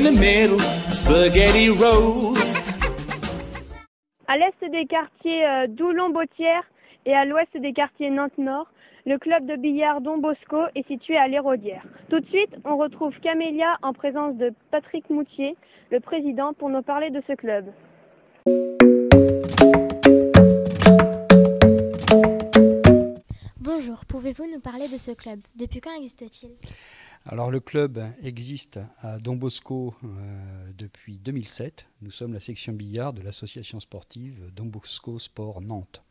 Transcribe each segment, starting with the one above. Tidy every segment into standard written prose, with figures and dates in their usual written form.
in the middle, Spaghetti Road. À l'est des quartiers Doulon-Bautière et à l'ouest des quartiers Nantes-Nord, le club de billard Don Bosco est situé à l'Héraudière. Tout de suite, on retrouve Camélia en présence de Patrick Moutier, le président, pour nous parler de ce club. Bonjour, pouvez-vous nous parler de ce club? Depuis quand existe-t-il? Alors le club existe à Don Bosco depuis 2007. Nous sommes la section billard de l'association sportive Don Bosco Sport Nantes.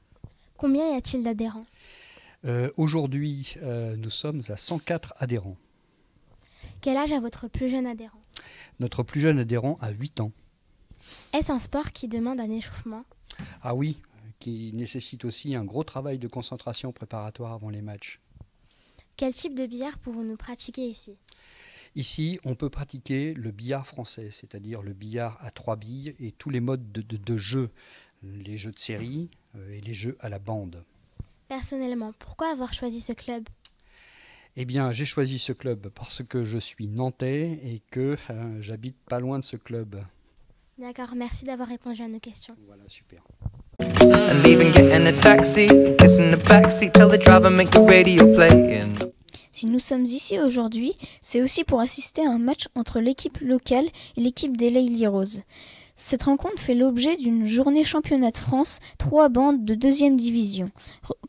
Combien y a-t-il d'adhérents? Aujourd'hui, nous sommes à 104 adhérents. Quel âge a votre plus jeune adhérent? Notre plus jeune adhérent a 8 ans. Est-ce un sport qui demande un échauffement? Ah oui, qui nécessite aussi un gros travail de concentration préparatoire avant les matchs. Quel type de billard pouvons-nous pratiquer ici? Ici, on peut pratiquer le billard français, c'est-à-dire le billard à 3 billes et tous les modes de jeu, les jeux de série et les jeux à la bande. Personnellement, pourquoi avoir choisi ce club? Eh bien, j'ai choisi ce club parce que je suis nantais et que j'habite pas loin de ce club. D'accord, merci d'avoir répondu à nos questions. Voilà, super. Si nous sommes ici aujourd'hui, c'est aussi pour assister à un match entre l'équipe locale et l'équipe des Lady Roses. Cette rencontre fait l'objet d'une journée championnat de France, 3 bandes de 2e division.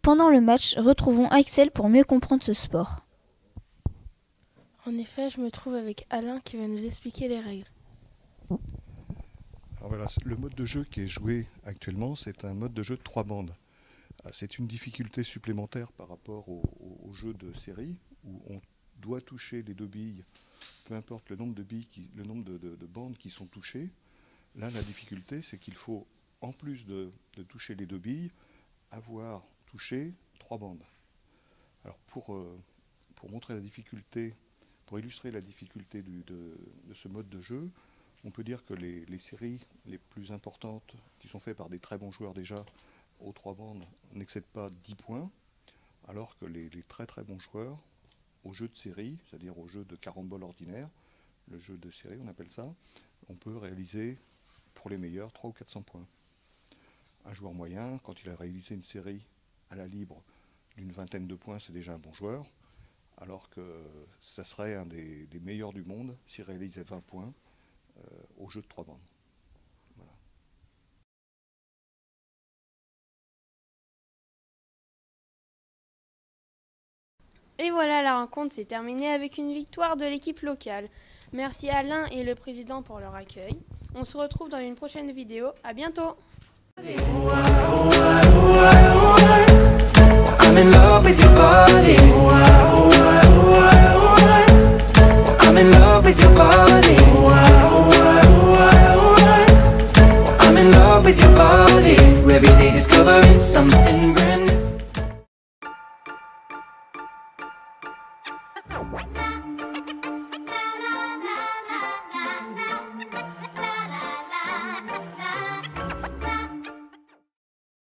Pendant le match, retrouvons Axel pour mieux comprendre ce sport. En effet, je me trouve avec Alain qui va nous expliquer les règles. Alors voilà, le mode de jeu qui est joué actuellement, c'est un mode de jeu de 3 bandes. C'est une difficulté supplémentaire par rapport au jeu de série, où on doit toucher les 2 billes, peu importe le nombre de billes, le nombre de bandes qui sont touchées. Là, la difficulté, c'est qu'il faut, en plus de toucher les 2 billes, avoir touché 3 bandes. Alors pour montrer la difficulté, pour illustrer la difficulté de ce mode de jeu, on peut dire que les séries les plus importantes, qui sont faites par des très bons joueurs déjà, aux 3 bandes, n'excèdent pas 10 points, alors que les très très bons joueurs, au jeu de série, c'est-à-dire au jeu de carambole ordinaire, le jeu de série on appelle ça, on peut réaliser, pour les meilleurs, 300 ou 400 points. Un joueur moyen, quand il a réalisé une série à la libre d'une vingtaine de points, c'est déjà un bon joueur, alors que ça serait un des meilleurs du monde s'il réalisait 20 points au jeu de 3 bandes. Voilà. Et voilà, la rencontre s'est terminée avec une victoire de l'équipe locale. Merci Alain et le président pour leur accueil. On se retrouve dans une prochaine vidéo. À bientôt. I'm in love with your body. I'm in love with your body. I'm in love with your body. Every day discovering something.